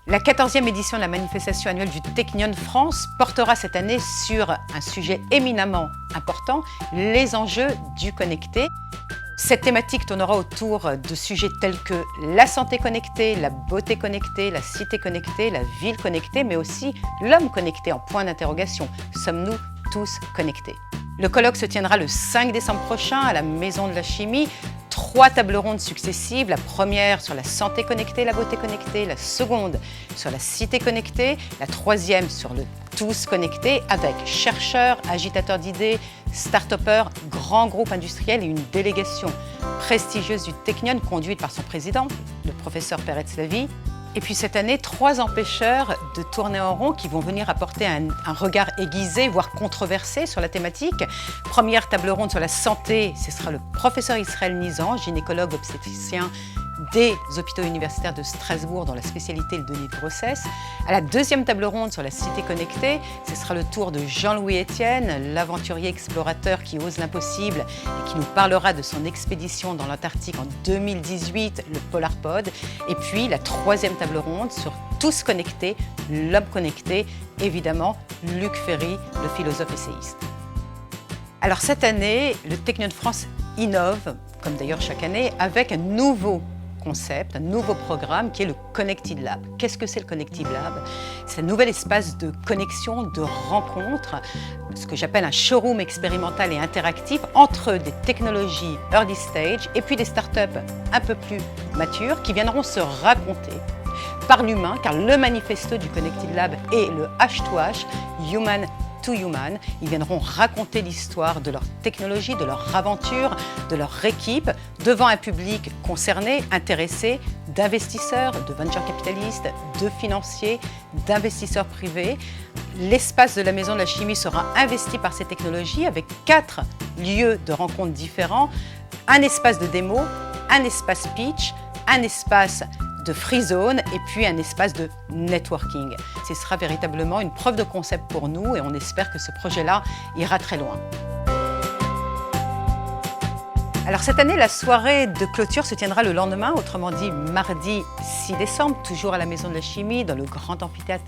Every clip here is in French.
La 14e édition de la manifestation annuelle du Technion France portera cette année sur un sujet éminemment important, les enjeux du connecté. Cette thématique tournera autour de sujets tels que la santé connectée, la beauté connectée, la cité connectée, la ville connectée, mais aussi l'homme connecté en point d'interrogation. Sommes-nous tous connectés? Le colloque se tiendra le 5 décembre prochain à la Maison de la Chimie. 3 tables rondes successives, la première sur la santé connectée, la beauté connectée, la seconde sur la cité connectée, la troisième sur le tous connecté avec chercheurs, agitateurs d'idées, start-upers, grands groupes industriels et une délégation prestigieuse du Technion conduite par son président, le professeur Peretz Lavie. Et puis cette année, 3 empêcheurs de tourner en rond qui vont venir apporter un regard aiguisé, voire controversé sur la thématique. Première table ronde sur la santé, ce sera le professeur Israël Nizan, gynécologue obstétricien des hôpitaux universitaires de Strasbourg dont la spécialité est le donné de grossesse. À la deuxième table ronde sur la cité connectée, ce sera le tour de Jean-Louis Etienne, l'aventurier explorateur qui ose l'impossible et qui nous parlera de son expédition dans l'Antarctique en 2018, le Polarpod. Et puis la troisième table ronde sur tous connectés, l'homme connecté, évidemment Luc Ferry, le philosophe essayiste. Alors cette année, le Technion France innove, comme d'ailleurs chaque année, avec un nouveau concept, un nouveau programme qui est le Connected Lab. Qu'est-ce que c'est le Connected Lab? C'est un nouvel espace de connexion, de rencontre, ce que j'appelle un showroom expérimental et interactif entre des technologies early stage et puis des startups un peu plus matures qui viendront se raconter par l'humain, car le manifesto du Connected Lab est le H2H, Human to Human. Ils viendront raconter l'histoire de leur technologie, de leur aventure, de leur équipe, devant un public concerné, intéressé, d'investisseurs, de venture capitalistes, de financiers, d'investisseurs privés. L'espace de la Maison de la Chimie sera investi par ces technologies avec 4 lieux de rencontres différents, un espace de démo, un espace pitch, un espace de free zone et puis un espace de networking. Ce sera véritablement une preuve de concept pour nous et on espère que ce projet-là ira très loin. Alors cette année, la soirée de clôture se tiendra le lendemain, autrement dit mardi 6 décembre, toujours à la Maison de la Chimie, dans le grand amphithéâtre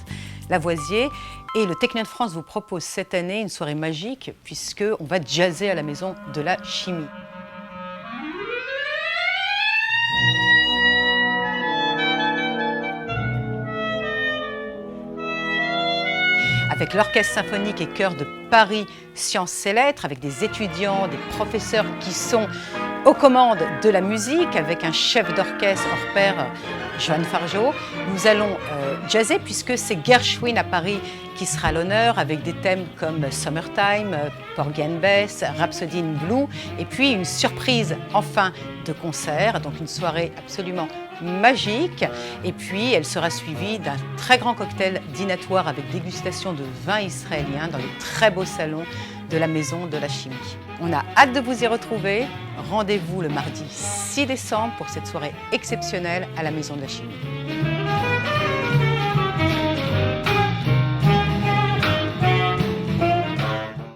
Lavoisier. Et le Technion France vous propose cette année une soirée magique puisqu'on va jazzer à la Maison de la Chimie. Avec l'Orchestre symphonique et chœur de Paris Sciences et Lettres, avec des étudiants, des professeurs qui sont aux commandes de la musique, avec un chef d'orchestre hors pair, Johan Fargeau. Nous allons jazzer puisque c'est Gershwin à Paris qui sera à l'honneur avec des thèmes comme Summertime, Porgy and Bess, Rhapsody in Blue et puis une surprise en fin de concert, donc une soirée absolument magique. Et puis elle sera suivie d'un très grand cocktail dînatoire avec dégustation de vin israélien dans les très beaux salons de la Maison de la Chimie. On a hâte de vous y retrouver. Rendez-vous le mardi 6 décembre pour cette soirée exceptionnelle à la Maison de la Chimie.